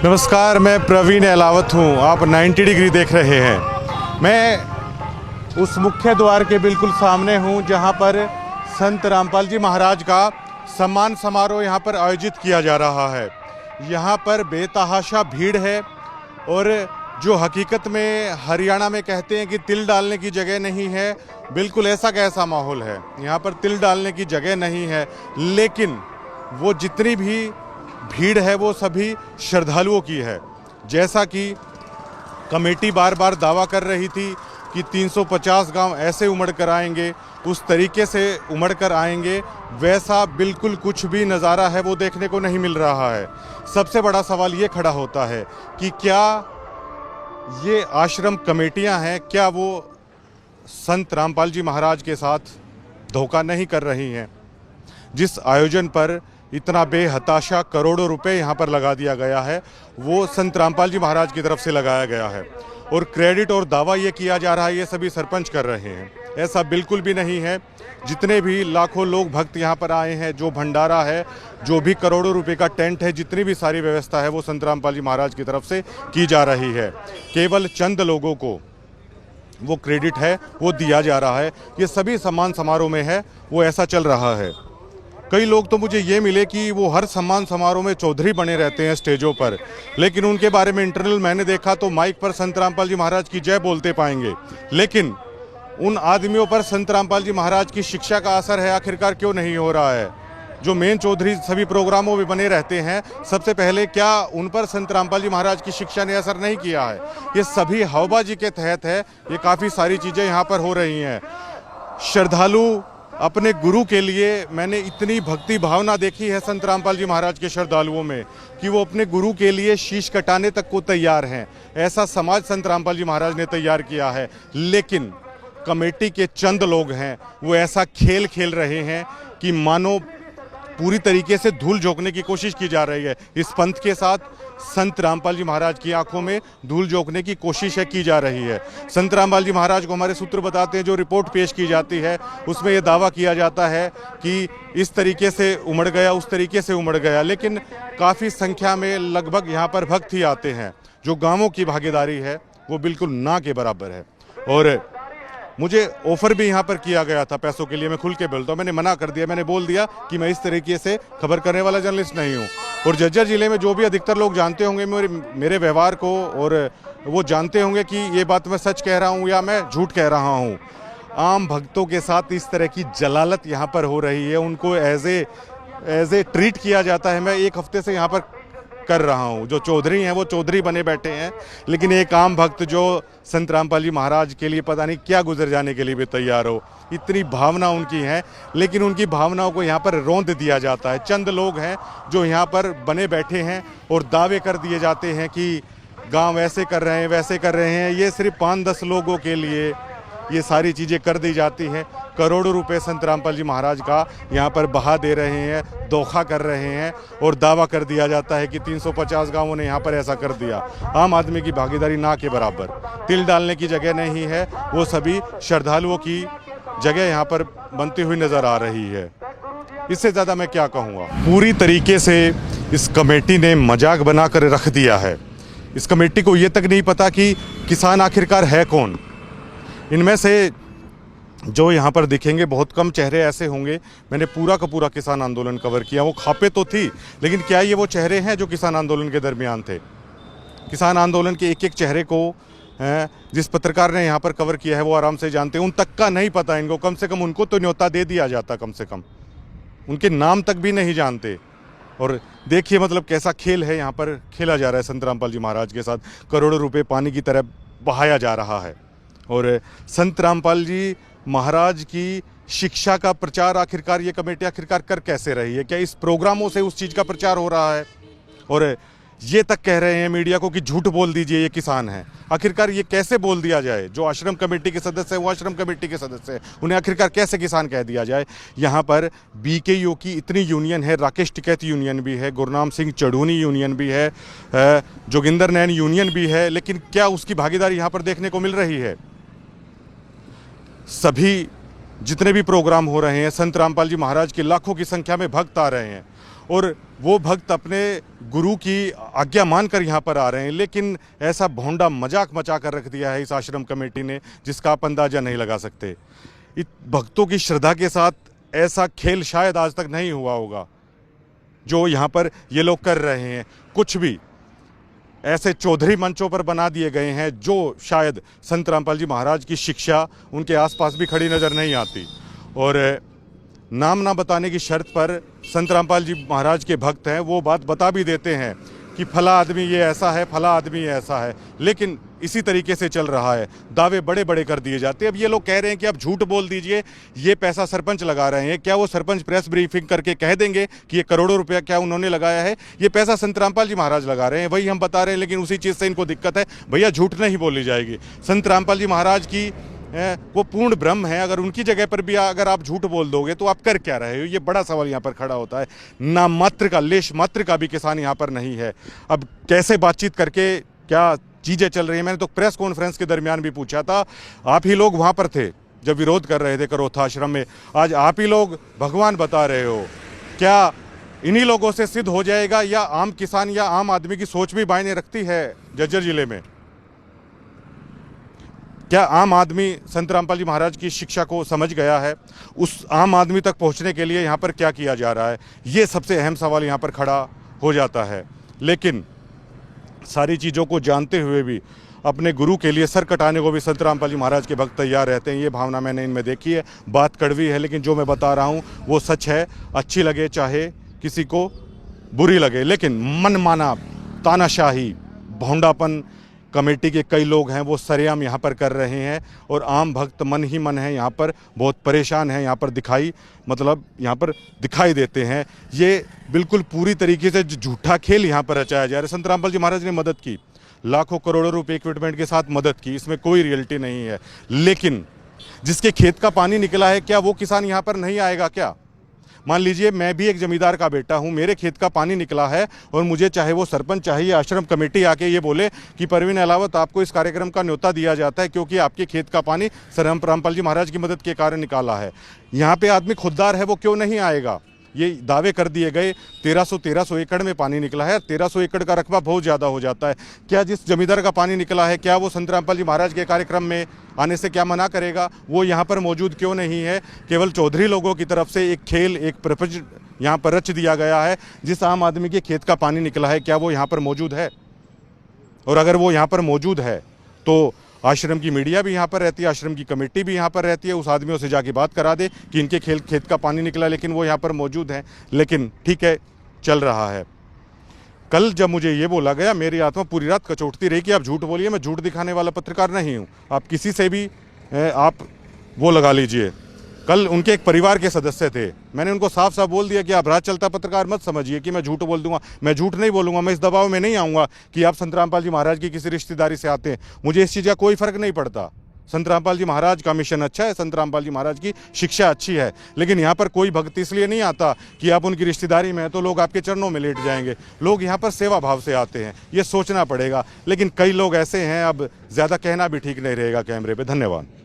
नमस्कार, मैं प्रवीण अहलावत हूँ। आप 90 डिग्री देख रहे हैं। मैं उस मुख्य द्वार के बिल्कुल सामने हूँ जहाँ पर संत रामपाल जी महाराज का सम्मान समारोह यहाँ पर आयोजित किया जा रहा है। यहाँ पर बेतहाशा भीड़ है और जो हकीकत में हरियाणा में कहते हैं कि तिल डालने की जगह नहीं है, बिल्कुल ऐसा कैसा माहौल है। यहाँ पर तिल डालने की जगह नहीं है, लेकिन वो जितनी भी भीड़ है वो सभी श्रद्धालुओं की है। जैसा कि कमेटी बार बार दावा कर रही थी कि 350 गांव ऐसे उमड़ कर आएंगे, उस तरीके से उमड़ कर आएंगे, वैसा बिल्कुल कुछ भी नज़ारा है वो देखने को नहीं मिल रहा है। सबसे बड़ा सवाल ये खड़ा होता है कि क्या ये आश्रम कमेटियां हैं, क्या वो संत रामपाल जी महाराज के साथ धोखा नहीं कर रही हैं। जिस आयोजन पर इतना बेहताशा करोड़ों रुपए यहाँ पर लगा दिया गया है, वो संत रामपाल जी महाराज की तरफ से लगाया गया है और क्रेडिट और दावा ये किया जा रहा है ये सभी सरपंच कर रहे हैं। ऐसा बिल्कुल भी नहीं है। जितने भी लाखों लोग भक्त यहाँ पर आए हैं, जो भंडारा है, जो भी करोड़ों रुपए का टेंट है, जितनी भी सारी व्यवस्था है वो संत रामपाल जी महाराज की तरफ से की जा रही है। केवल चंद लोगों को वो क्रेडिट है वो दिया जा रहा है। ये सभी सम्मान समारोह में है वो ऐसा चल रहा है। कई लोग तो मुझे ये मिले कि वो हर सम्मान समारोह में चौधरी बने रहते हैं स्टेजों पर, लेकिन उनके बारे में इंटरनल मैंने देखा तो माइक पर संत रामपाल जी महाराज की जय बोलते पाएंगे, लेकिन उन आदमियों पर संत रामपाल जी महाराज की शिक्षा का असर है आखिरकार क्यों नहीं हो रहा है। जो मेन चौधरी सभी प्रोग्रामों में बने रहते हैं, सबसे पहले क्या उन पर संत रामपाल जी महाराज की शिक्षा ने असर नहीं किया है? ये सभी हवाबाजी के तहत है। ये काफ़ी सारी चीज़ें यहाँ पर हो रही हैं। श्रद्धालु अपने गुरु के लिए, मैंने इतनी भक्ति भावना देखी है संत रामपाल जी महाराज के श्रद्धालुओं में कि वो अपने गुरु के लिए शीश कटाने तक को तैयार हैं। ऐसा समाज संत रामपाल जी महाराज ने तैयार किया है, लेकिन कमेटी के चंद लोग हैं वो ऐसा खेल खेल रहे हैं कि मानो पूरी तरीके से धूल झोंकने की कोशिश की जा रही है। इस पंथ के साथ संत रामपाल जी महाराज की आंखों में धूल झोंकने की कोशिश है की जा रही है। संत रामपाल जी महाराज को हमारे सूत्र बताते हैं, जो रिपोर्ट पेश की जाती है उसमें यह दावा किया जाता है कि इस तरीके से उमड़ गया, उस तरीके से उमड़ गया, लेकिन काफ़ी संख्या में लगभग यहाँ पर भक्त ही आते हैं। जो गाँवों की भागीदारी है वो बिल्कुल ना के बराबर है। और मुझे ऑफर भी यहाँ पर किया गया था पैसों के लिए, मैं खुल के बोलता हूँ, मैंने मना कर दिया। मैंने बोल दिया कि मैं इस तरीके से खबर करने वाला जर्नलिस्ट नहीं हूँ। और झज्जर जिले में जो भी अधिकतर लोग जानते होंगे मेरे व्यवहार को, और वो जानते होंगे कि ये बात मैं सच कह रहा हूँ या मैं झूठ कह रहा हूँ। आम भक्तों के साथ इस तरह की जलालत यहाँ पर हो रही है, उनको एज ए ट्रीट किया जाता है। मैं एक हफ्ते से यहाँ पर कर रहा हूँ। जो चौधरी हैं वो चौधरी बने बैठे हैं, लेकिन एक आम भक्त जो संत रामपाल जी महाराज के लिए पता नहीं क्या गुजर जाने के लिए भी तैयार हो, इतनी भावना उनकी है, लेकिन उनकी भावनाओं को यहाँ पर रौंद दिया जाता है। चंद लोग हैं जो यहाँ पर बने बैठे हैं और दावे कर दिए जाते हैं कि गांव ऐसे कर रहे हैं, वैसे कर रहे हैं। ये सिर्फ 5-10 लोगों के लिए ये सारी चीज़ें कर दी जाती हैं। करोड़ों रुपए संत रामपाल जी महाराज का यहाँ पर बहा दे रहे हैं, धोखा कर रहे हैं और दावा कर दिया जाता है कि 350 गांवों ने यहाँ पर ऐसा कर दिया। आम आदमी की भागीदारी ना के बराबर। तिल डालने की जगह नहीं है, वो सभी श्रद्धालुओं की जगह यहाँ पर बनती हुई नज़र आ रही है। इससे ज़्यादा मैं क्या कहूँगा। पूरी तरीके से इस कमेटी ने मजाक बना कर रख दिया है। इस कमेटी को ये तक नहीं पता कि किसान आखिरकार है कौन। इनमें से जो यहाँ पर दिखेंगे बहुत कम चेहरे ऐसे होंगे। मैंने पूरा का पूरा किसान आंदोलन कवर किया। वो खापे तो थी, लेकिन क्या ये वो चेहरे हैं जो किसान आंदोलन के दरमियान थे? किसान आंदोलन के एक एक चेहरे को जिस पत्रकार ने यहाँ पर कवर किया है वो आराम से जानते हैं। उन तक का नहीं पता इनको। कम से कम उनको तो न्योता दे दिया जाता, कम से कम उनके नाम तक भी नहीं जानते। और देखिए मतलब कैसा खेल है यहाँ पर खेला जा रहा है संत रामपाल जी महाराज के साथ। करोड़ों रुपये पानी की तरह बहाया जा रहा है। और संत रामपाल जी महाराज की शिक्षा का प्रचार आखिरकार ये कमेटी आखिरकार कर कैसे रही है? क्या इस प्रोग्रामों से उस चीज़ का प्रचार हो रहा है? और ये तक कह रहे हैं मीडिया को कि झूठ बोल दीजिए, ये किसान है। आखिरकार ये कैसे बोल दिया जाए? जो आश्रम कमेटी के सदस्य हैं वो आश्रम कमेटी के सदस्य हैं, उन्हें आखिरकार कैसे किसान कह दिया जाए? यहाँ पर BKU की इतनी यूनियन है, राकेश टिकैत यूनियन भी है, गुरनाम सिंह चढ़ूनी यूनियन भी है, जोगिंदर नैन यूनियन भी है, लेकिन क्या उसकी भागीदारी यहाँ पर देखने को मिल रही है? सभी जितने भी प्रोग्राम हो रहे हैं, संत रामपाल जी महाराज के लाखों की संख्या में भक्त आ रहे हैं और वो भक्त अपने गुरु की आज्ञा मानकर यहाँ पर आ रहे हैं, लेकिन ऐसा भोंडा मजाक मचा कर रख दिया है इस आश्रम कमेटी ने जिसका आप अंदाज़ा नहीं लगा सकते। भक्तों की श्रद्धा के साथ ऐसा खेल शायद आज तक नहीं हुआ होगा जो यहाँ पर ये लोग कर रहे हैं। कुछ भी ऐसे चौधरी मंचों पर बना दिए गए हैं जो शायद संत रामपाल जी महाराज की शिक्षा उनके आसपास भी खड़ी नज़र नहीं आती। और नाम ना बताने की शर्त पर संत रामपाल जी महाराज के भक्त हैं वो बात बता भी देते हैं कि फला आदमी ये ऐसा है, फला आदमी ये ऐसा है, लेकिन इसी तरीके से चल रहा है। दावे बड़े बड़े कर दिए जाते हैं। अब ये लोग कह रहे हैं कि आप झूठ बोल दीजिए, ये पैसा सरपंच लगा रहे हैं। क्या वो सरपंच प्रेस ब्रीफिंग करके कह देंगे कि ये करोड़ों रुपया क्या उन्होंने लगाया है? ये पैसा संत रामपाल जी महाराज लगा रहे हैं, वही हम बता रहे हैं, लेकिन उसी चीज़ से इनको दिक्कत है। भैया झूठ नहीं बोली जाएगी। संत रामपाल जी महाराज की वो पूर्ण ब्रह्म है, अगर उनकी जगह पर भी अगर आप झूठ बोल दोगे तो आप कर क्या रहे हो? ये बड़ा सवाल यहाँ पर खड़ा होता है। ना मात्र का, लेश मात्र का भी किसान यहाँ पर नहीं है। अब कैसे बातचीत करके क्या चीज़ें चल रही हैं? मैंने तो प्रेस कॉन्फ्रेंस के दरमियान भी पूछा था, आप ही लोग वहाँ पर थे जब विरोध कर रहे थे करोथा आश्रम में, आज आप ही लोग भगवान बता रहे हो। क्या इन्हीं लोगों से सिद्ध हो जाएगा या आम किसान या आम आदमी की सोच भी मायने रखती है झज्जर जिले में? क्या आम आदमी संत रामपाल जी महाराज की शिक्षा को समझ गया है? उस आम आदमी तक पहुंचने के लिए यहाँ पर क्या किया जा रहा है? ये सबसे अहम सवाल यहाँ पर खड़ा हो जाता है। लेकिन सारी चीज़ों को जानते हुए भी अपने गुरु के लिए सर कटाने को भी संत रामपाल जी महाराज के भक्त तैयार रहते हैं। ये भावना मैंने इनमें देखी है। बात कड़वी है, लेकिन जो मैं बता रहा हूँ वो सच है। अच्छी लगे चाहे किसी को बुरी लगे, लेकिन मनमाना तानाशाही भोंडापन कमेटी के कई लोग हैं वो सरेआम यहाँ पर कर रहे हैं, और आम भक्त मन ही मन है यहाँ पर बहुत परेशान है। यहाँ पर यहाँ पर दिखाई देते हैं। ये बिल्कुल पूरी तरीके से झूठा खेल यहाँ पर रचाया जा रहा है। संत रामपाल जी महाराज ने मदद की, लाखों करोड़ों रुपए इक्विपमेंट के साथ मदद की, इसमें कोई रियलिटी नहीं है। लेकिन जिसके खेत का पानी निकला है, क्या वो किसान यहाँ पर नहीं आएगा? क्या मान लीजिए मैं भी एक जमींदार का बेटा हूं, मेरे खेत का पानी निकला है और मुझे चाहे वो सरपंच चाहिए आश्रम कमेटी आके ये बोले कि परवीन अहलावत आपको इस कार्यक्रम का न्योता दिया जाता है क्योंकि आपके खेत का पानी सर रामपाल जी महाराज की मदद के कारण निकाला है। यहाँ पे आदमी खुददार है, वो क्यों नहीं आएगा? ये दावे कर दिए गए 1300 एकड़ में पानी निकला है। 1300 एकड़ का रकबा बहुत ज़्यादा हो जाता है। क्या जिस जमींदार का पानी निकला है, क्या वो संत रामपाल जी महाराज के कार्यक्रम में आने से क्या मना करेगा? वो यहाँ पर मौजूद क्यों नहीं है? केवल चौधरी लोगों की तरफ से एक खेल, एक प्रपंच यहाँ पर रच दिया गया है। जिस आम आदमी के खेत का पानी निकला है, क्या वो यहाँ पर मौजूद है? और अगर वो यहाँ पर मौजूद है तो आश्रम की मीडिया भी यहाँ पर रहती है, आश्रम की कमेटी भी यहाँ पर रहती है। उस आदमियों से जाके बात करा दे कि इनके खेत का पानी निकला, लेकिन वो यहाँ पर मौजूद हैं। लेकिन ठीक है, चल रहा है। कल जब मुझे ये बोला गया, मेरी आत्मा पूरी रात कचोटती रही कि आप झूठ बोलिए। मैं झूठ दिखाने वाला पत्रकार नहीं हूँ। आप किसी से भी आप वो लगा लीजिए। कल उनके एक परिवार के सदस्य थे, मैंने उनको साफ साफ बोल दिया कि आप रात चलता पत्रकार मत समझिए कि मैं झूठ बोल दूंगा। मैं झूठ नहीं बोलूंगा। मैं इस दबाव में नहीं आऊँगा कि आप संत रामपाल जी महाराज की किसी रिश्तेदारी से आते हैं। मुझे इस चीज़ का कोई फ़र्क नहीं पड़ता। संत रामपाल जी महाराज का मिशन अच्छा है, संत रामपाल जी महाराज की शिक्षा अच्छी है, लेकिन यहाँ पर कोई भक्त इसलिए नहीं आता कि आप उनकी रिश्तेदारी में हैं तो लोग आपके चरणों में लेट जाएंगे। लोग यहाँ पर सेवा भाव से आते हैं, ये सोचना पड़ेगा। लेकिन कई लोग ऐसे हैं, अब ज़्यादा कहना भी ठीक नहीं रहेगा कैमरे पे। धन्यवाद।